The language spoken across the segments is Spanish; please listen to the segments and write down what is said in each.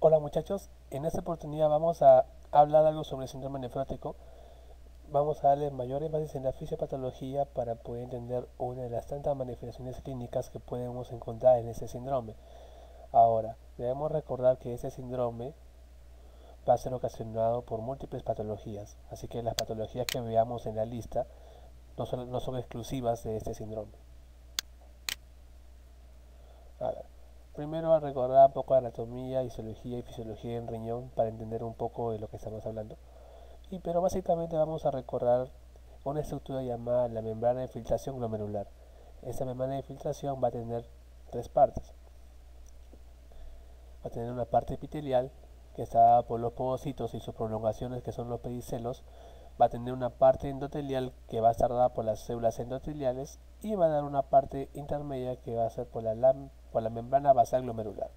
Hola muchachos, en esta oportunidad vamos a hablar algo sobre el síndrome nefrótico. Vamos a darle mayor énfasis en la fisiopatología para poder entender una de las tantas manifestaciones clínicas que podemos encontrar en este síndrome. Ahora, debemos recordar que este síndrome va a ser ocasionado por múltiples patologías, así que las patologías que veamos en la lista no son exclusivas de este síndrome. Ahora, primero a recordar un poco de anatomía, histología y fisiología en riñón para entender un poco de lo que estamos hablando. Pero básicamente vamos a recordar una estructura llamada la membrana de filtración glomerular. Esta membrana de filtración va a tener tres partes. Va a tener una parte epitelial, que está dada por los povocitos y sus prolongaciones, que son los pedicelos. Va a tener una parte endotelial, que va a estar dada por las células endoteliales. Y va a dar una parte intermedia, que va a ser por la membrana basal glomerular.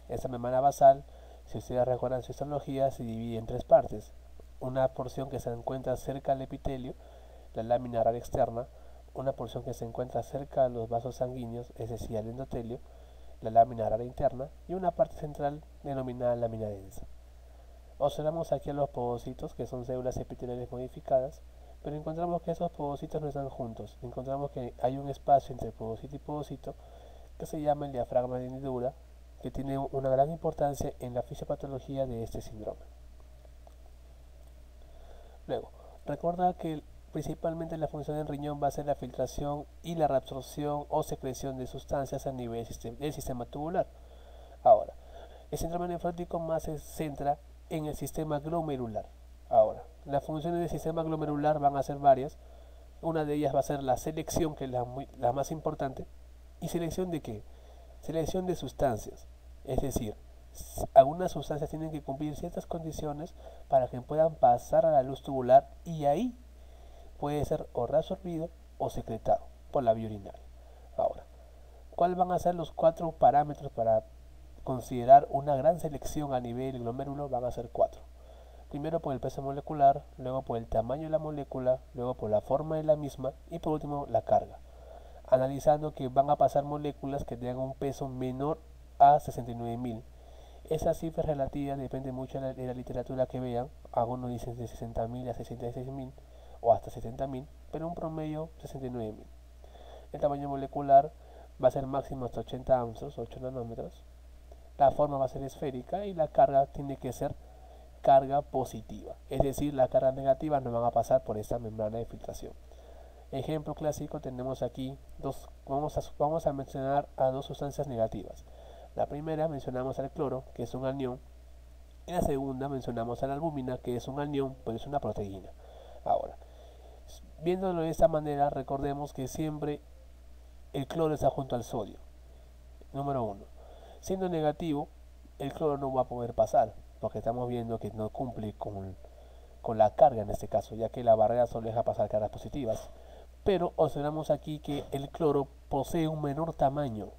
Esta membrana basal, si ustedes recuerdan su histología, se divide en tres partes. Una porción que se encuentra cerca al epitelio, la lámina rara externa, una porción que se encuentra cerca a los vasos sanguíneos, es decir, al endotelio, la lámina rara interna, y una parte central denominada lámina densa. Observamos aquí a los povocitos, que son células epiteliales modificadas, pero encontramos que esos povocitos no están juntos. Encontramos que hay un espacio entre povocito y povocito que se llama el diafragma de hendidura, que tiene una gran importancia en la fisiopatología de este síndrome. Luego, recuerda que principalmente la función del riñón va a ser la filtración y la reabsorción o secreción de sustancias a nivel del sistema tubular. Ahora, el síndrome nefrótico más se centra en el sistema glomerular. Ahora, las funciones del sistema glomerular van a ser varias. Una de ellas va a ser la selección, que es la más importante. ¿Y selección de qué? Selección de sustancias. Es decir, algunas sustancias tienen que cumplir ciertas condiciones para que puedan pasar a la luz tubular y ahí puede ser o reabsorbido o secretado por la vía urinaria. Ahora, ¿cuáles van a ser los cuatro parámetros para considerar una gran selección a nivel glomérulo? Van a ser cuatro. Primero por el peso molecular, luego por el tamaño de la molécula, luego por la forma de la misma y por último la carga. Analizando que van a pasar moléculas que tengan un peso menor a 69.000. Esa cifra relativa depende mucho de la literatura que vean. Algunos dicen de 60.000 a 66.000 o hasta 70.000, pero un promedio 69.000. El tamaño molecular va a ser máximo hasta 80 Angstrom, 8 nanómetros. La forma va a ser esférica y la carga tiene que ser carga positiva. Es decir, las cargas negativas no van a pasar por esta membrana de filtración. Ejemplo clásico tenemos aquí vamos a mencionar a dos sustancias negativas. La primera mencionamos al cloro, que es un anión, y la segunda mencionamos a la albúmina, que es un anión, pero es una proteína. Ahora, viéndolo de esta manera, recordemos que siempre el cloro está junto al sodio. Número uno. Siendo negativo, el cloro no va a poder pasar, porque estamos viendo que no cumple con la carga en este caso, ya que la barrera solo deja pasar cargas positivas. Pero observamos aquí que el cloro posee un menor tamaño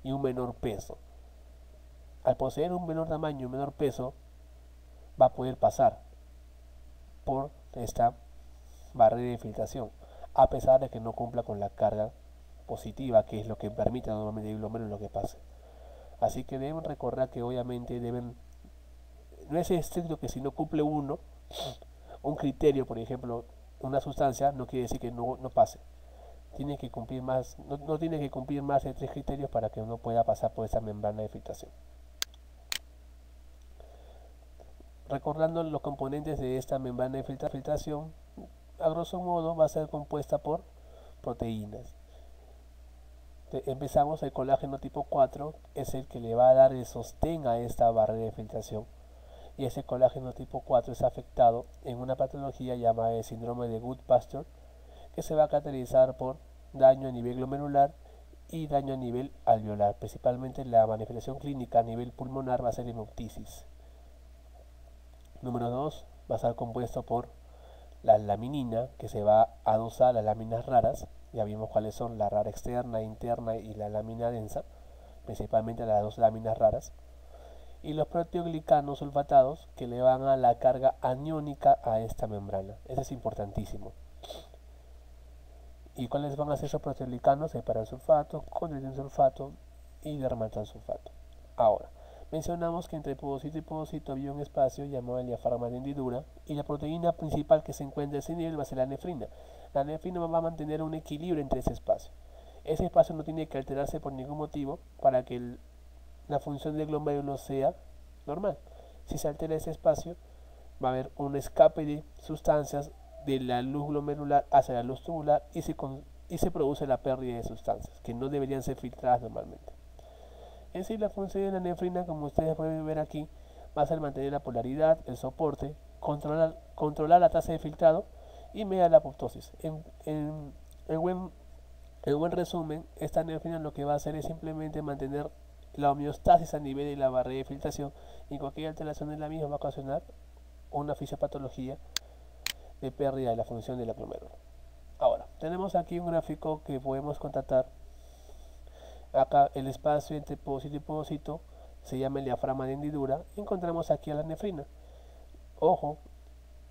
y un menor peso. Al poseer un menor tamaño y un menor peso, va a poder pasar por esta barrera de filtración, a pesar de que no cumpla con la carga positiva, que es lo que permite normalmente el glomérulo que pase. Así que deben recordar que obviamente no es estricto que si no cumple un criterio, por ejemplo, una sustancia, no quiere decir que no pase. Tiene que cumplir más, no tiene que cumplir más de tres criterios para que uno pueda pasar por esa membrana de filtración. Recordando los componentes de esta membrana de filtración, a grosso modo va a ser compuesta por proteínas. Empezamos el colágeno tipo 4, es el que le va a dar el sostén a esta barrera de filtración. Y ese colágeno tipo 4 es afectado en una patología llamada el síndrome de Goodpasture, que se va a caracterizar por daño a nivel glomerular y daño a nivel alveolar. Principalmente la manifestación clínica a nivel pulmonar va a ser hemoptisis. Número 2 va a estar compuesto por la laminina, que se va a adosar a las láminas raras. Ya vimos cuáles son: la rara externa, interna y la lámina densa, principalmente las dos láminas raras. Y los proteoglicanos sulfatados, que le van a la carga aniónica a esta membrana. Eso es importantísimo. ¿Y cuáles van a ser esos proteoglicanos? Heparansulfato, condroitinsulfato y dermatansulfato. Ahora, Mencionamos que entre podocito y podocito había un espacio llamado el diafragma de hendidura y la proteína principal que se encuentra en ese nivel va a ser la nefrina. La nefrina va a mantener un equilibrio entre ese espacio. Ese espacio no tiene que alterarse por ningún motivo para que la función del glómerulo sea normal. Si se altera ese espacio, va a haber un escape de sustancias de la luz glomerular hacia la luz tubular y se produce la pérdida de sustancias que no deberían ser filtradas normalmente. En sí, la función de la nefrina, como ustedes pueden ver aquí, va a ser mantener la polaridad, el soporte, controlar la tasa de filtrado y medir la apoptosis. En buen resumen, esta nefrina lo que va a hacer es simplemente mantener la homeostasis a nivel de la barrera de filtración y cualquier alteración de la misma va a ocasionar una fisiopatología de pérdida de la función del glomérulo. Ahora, tenemos aquí un gráfico que podemos constatar. Acá el espacio entre podocito y podocito se llama el diafragma de hendidura y encontramos aquí a la nefrina. Ojo,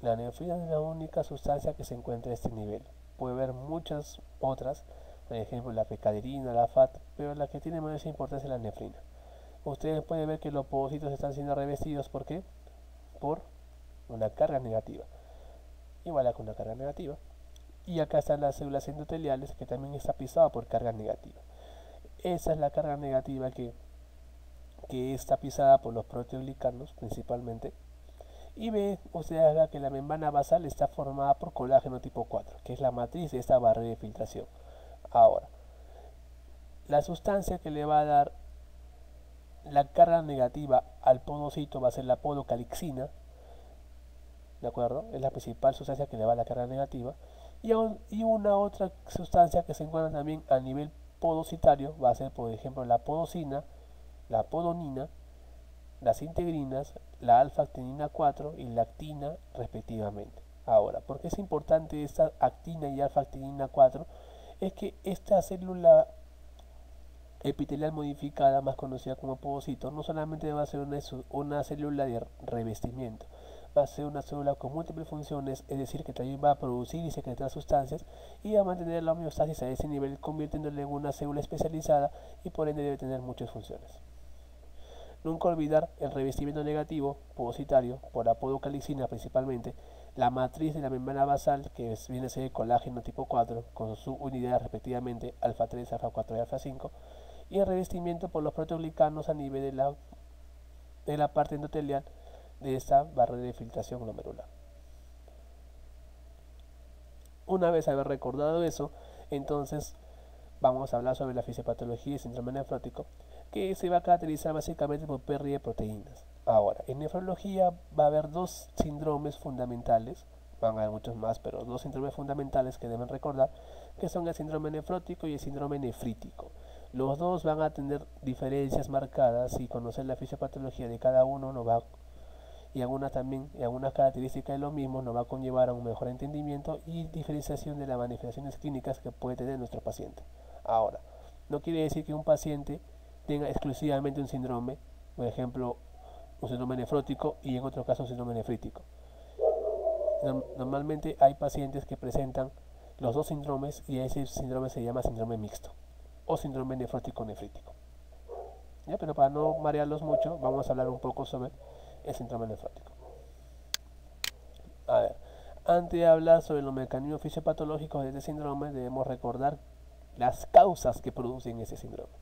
la nefrina es la única sustancia que se encuentra a este nivel. Puede haber muchas otras, por ejemplo la pecaderina, la FAT, pero la que tiene más importancia es la nefrina. Ustedes pueden ver que los podocitos están siendo revestidos, ¿por qué? Por una carga negativa. Igual con una carga negativa. Y acá están las células endoteliales que también está pisada por carga negativa. Esa es la carga negativa que está pisada por los proteoglicanos principalmente. Y ve ustedes que la membrana basal está formada por colágeno tipo 4, que es la matriz de esta barrera de filtración. Ahora, la sustancia que le va a dar la carga negativa al podocito va a ser la podocalixina, ¿de acuerdo? Es la principal sustancia que le va a la carga negativa. Y una otra sustancia que se encuentra también a nivel podocitario va a ser, por ejemplo, la podocina, la podonina, las integrinas, la alfa-actinina 4 y la actina respectivamente. Ahora, ¿por qué es importante esta actina y alfa-actinina 4? Es que esta célula epitelial modificada, más conocida como podocito, no solamente va a ser una célula de revestimiento, va a ser una célula con múltiples funciones, es decir, que también va a producir y secretar sustancias y va a mantener la homeostasis a ese nivel, convirtiéndole en una célula especializada y por ende debe tener muchas funciones. Nunca olvidar el revestimiento negativo, podocitario, por la podocalixina principalmente, la matriz de la membrana basal, que viene a ser el colágeno tipo 4, con sus unidades respectivamente alfa 3, alfa 4 y alfa 5, y el revestimiento por los proteoglicanos a nivel de la parte endotelial de esta barrera de filtración glomerular. Una vez haber recordado eso, entonces vamos a hablar sobre la fisiopatología y síndrome nefrótico, que se va a caracterizar básicamente por pérdida de proteínas. Ahora, en nefrología va a haber dos síndromes fundamentales, van a haber muchos más, pero dos síndromes fundamentales que deben recordar, que son el síndrome nefrótico y el síndrome nefrítico. Los dos van a tener diferencias marcadas y conocer la fisiopatología de cada uno nos va y algunas características de lo mismo nos va a conllevar a un mejor entendimiento y diferenciación de las manifestaciones clínicas que puede tener nuestro paciente. Ahora, no quiere decir que un paciente tenga exclusivamente un síndrome, por ejemplo, un síndrome nefrótico y en otro caso un síndrome nefrítico. Normalmente hay pacientes que presentan los dos síndromes y ese síndrome se llama síndrome mixto o síndrome nefrótico-nefrítico. ¿Ya? Pero para no marearlos mucho, vamos a hablar un poco sobre el síndrome nefrótico. A ver, antes de hablar sobre los mecanismos fisiopatológicos de este síndrome, debemos recordar las causas que producen ese síndrome.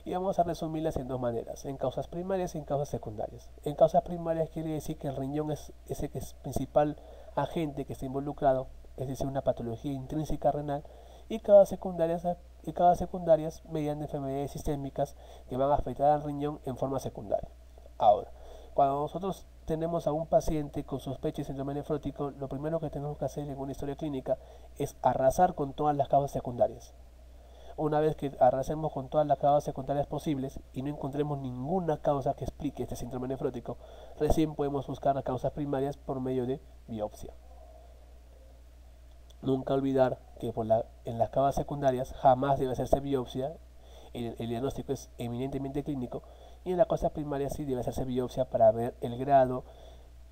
Y vamos a resumirlas en dos maneras, en causas primarias y en causas secundarias. En causas primarias quiere decir que el riñón es ese que es principal agente que está involucrado, es decir, una patología intrínseca renal, y causas secundarias mediante enfermedades sistémicas que van a afectar al riñón en forma secundaria. Ahora, cuando nosotros tenemos a un paciente con sospecha de síndrome nefrótico, lo primero que tenemos que hacer en una historia clínica es arrasar con todas las causas secundarias. Una vez que arrasemos con todas las causas secundarias posibles y no encontremos ninguna causa que explique este síndrome nefrótico, recién podemos buscar las causas primarias por medio de biopsia. Nunca olvidar que en las causas secundarias jamás debe hacerse biopsia, el diagnóstico es eminentemente clínico, y en las causas primarias sí debe hacerse biopsia para ver el grado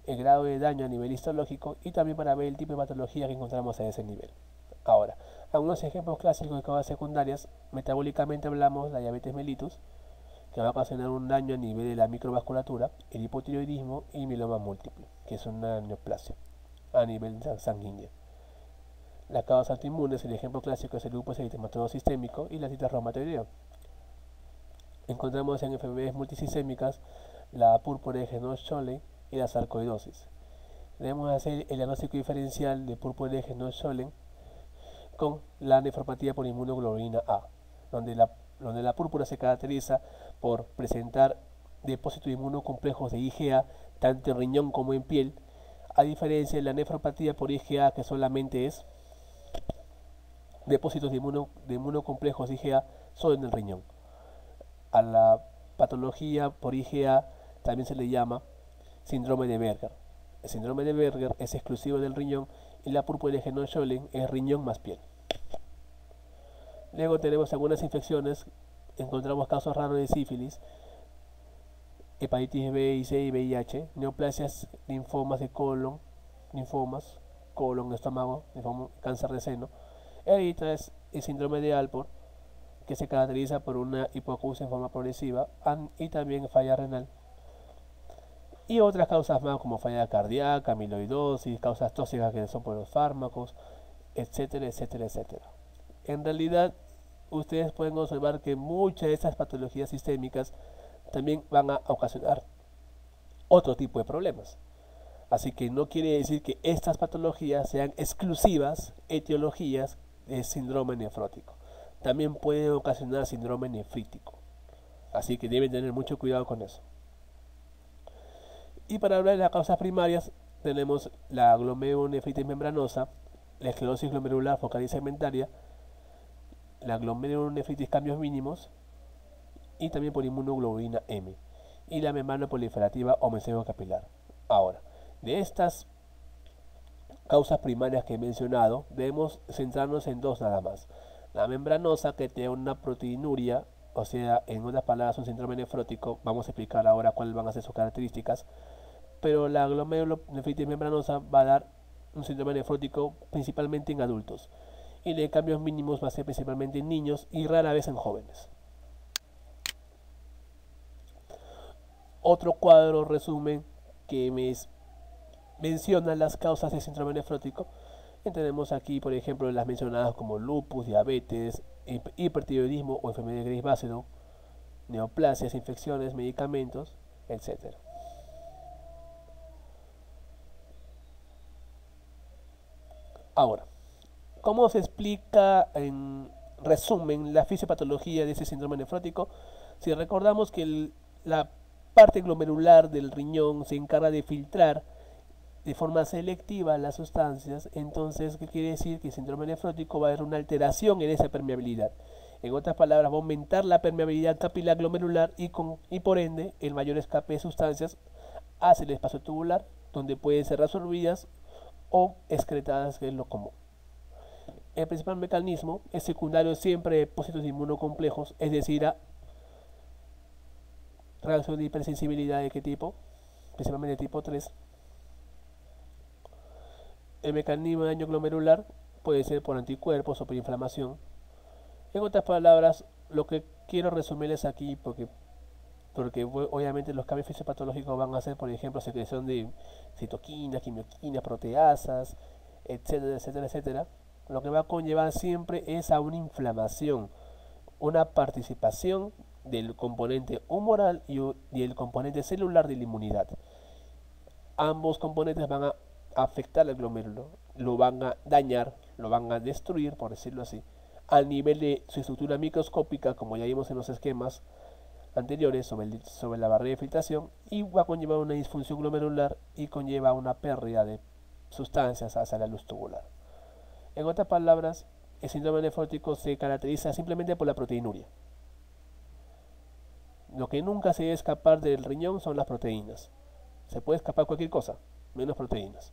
de daño a nivel histológico y también para ver el tipo de patología que encontramos a ese nivel. Ahora, algunos ejemplos clásicos de causas secundarias, metabólicamente hablamos la diabetes mellitus, que va a ocasionar un daño a nivel de la microvasculatura, el hipotiroidismo y mieloma múltiple, que es una neoplasia a nivel sanguíneo. Las causas autoinmunes, el ejemplo clásico es el lupus eritematoso sistémico y la artritis reumatoidea. Encontramos en enfermedades multisistémicas la púrpura de Genot-Schollen y la sarcoidosis. Debemos hacer el diagnóstico diferencial de púrpura de Genot-Schollen con la nefropatía por inmunoglobulina A, donde la púrpura se caracteriza por presentar depósitos inmunocomplejos de IgA tanto en riñón como en piel, a diferencia de la nefropatía por IgA, que solamente es depósitos de inmunocomplejos de IgA solo en el riñón. A la patología por IgA también se le llama síndrome de Berger. El síndrome de Berger es exclusivo del riñón y la púrpura de Genot-Schollen es riñón más piel. Luego tenemos algunas infecciones, encontramos casos raros de sífilis, hepatitis B y C y VIH, neoplasias, linfomas de colon, estómago, cáncer de seno. Ahorita es el síndrome de Alport, que se caracteriza por una hipoacusia en forma progresiva y también falla renal. Y otras causas más como falla cardíaca, amiloidosis, causas tóxicas que son por los fármacos, etcétera, etcétera, etcétera. En realidad, ustedes pueden observar que muchas de estas patologías sistémicas también van a ocasionar otro tipo de problemas. Así que no quiere decir que estas patologías sean exclusivas etiologías de síndrome nefrótico. También pueden ocasionar síndrome nefrítico. Así que deben tener mucho cuidado con eso. Y para hablar de las causas primarias, tenemos la glomerulonefritis membranosa, la esclerosis glomerular focal y segmentaria, la glomerulonefritis cambios mínimos y también por inmunoglobulina M y la membrana proliferativa o mesengo capilar. Ahora, de estas causas primarias que he mencionado, debemos centrarnos en dos nada más. La membranosa, que tiene una proteinuria, o sea, en otras palabras un síndrome nefrótico. Vamos a explicar ahora cuáles van a ser sus características. Pero la glomerulonefritis membranosa va a dar un síndrome nefrótico principalmente en adultos, y de cambios mínimos va a ser principalmente en niños y rara vez en jóvenes. Otro cuadro resumen que menciona las causas del síndrome nefrótico. Y tenemos aquí, por ejemplo, las mencionadas como lupus, diabetes, hipertiroidismo o enfermedad de Graves-Basedow, neoplasias, infecciones, medicamentos, etc. Ahora, ¿cómo se explica en resumen la fisiopatología de ese síndrome nefrótico? Si recordamos que la parte glomerular del riñón se encarga de filtrar de forma selectiva las sustancias, entonces, ¿qué quiere decir? Que el síndrome nefrótico va a haber una alteración en esa permeabilidad. En otras palabras, va a aumentar la permeabilidad capilar glomerular y por ende el mayor escape de sustancias hacia el espacio tubular, donde pueden ser reabsorbidas o excretadas, que es lo común. El principal mecanismo es secundario siempre de depósitos de inmunocomplejos, es decir, a reacción de hipersensibilidad de qué tipo, principalmente tipo 3. El mecanismo de daño glomerular puede ser por anticuerpos o por inflamación. En otras palabras, lo que quiero resumirles aquí, porque obviamente los cambios fisiopatológicos van a ser, por ejemplo, secreción de citoquinas, quimioquinas, proteasas, etcétera, etcétera, etcétera. Lo que va a conllevar siempre es a una inflamación, una participación del componente humoral y el componente celular de la inmunidad. Ambos componentes van a afectar al glomérulo, lo van a dañar, lo van a destruir, por decirlo así, al nivel de su estructura microscópica, como ya vimos en los esquemas anteriores sobre la barrera de filtración, y va a conllevar una disfunción glomerular y conlleva una pérdida de sustancias hacia la luz tubular. En otras palabras, el síndrome nefrótico se caracteriza simplemente por la proteinuria. Lo que nunca se debe escapar del riñón son las proteínas. Se puede escapar cualquier cosa, menos proteínas.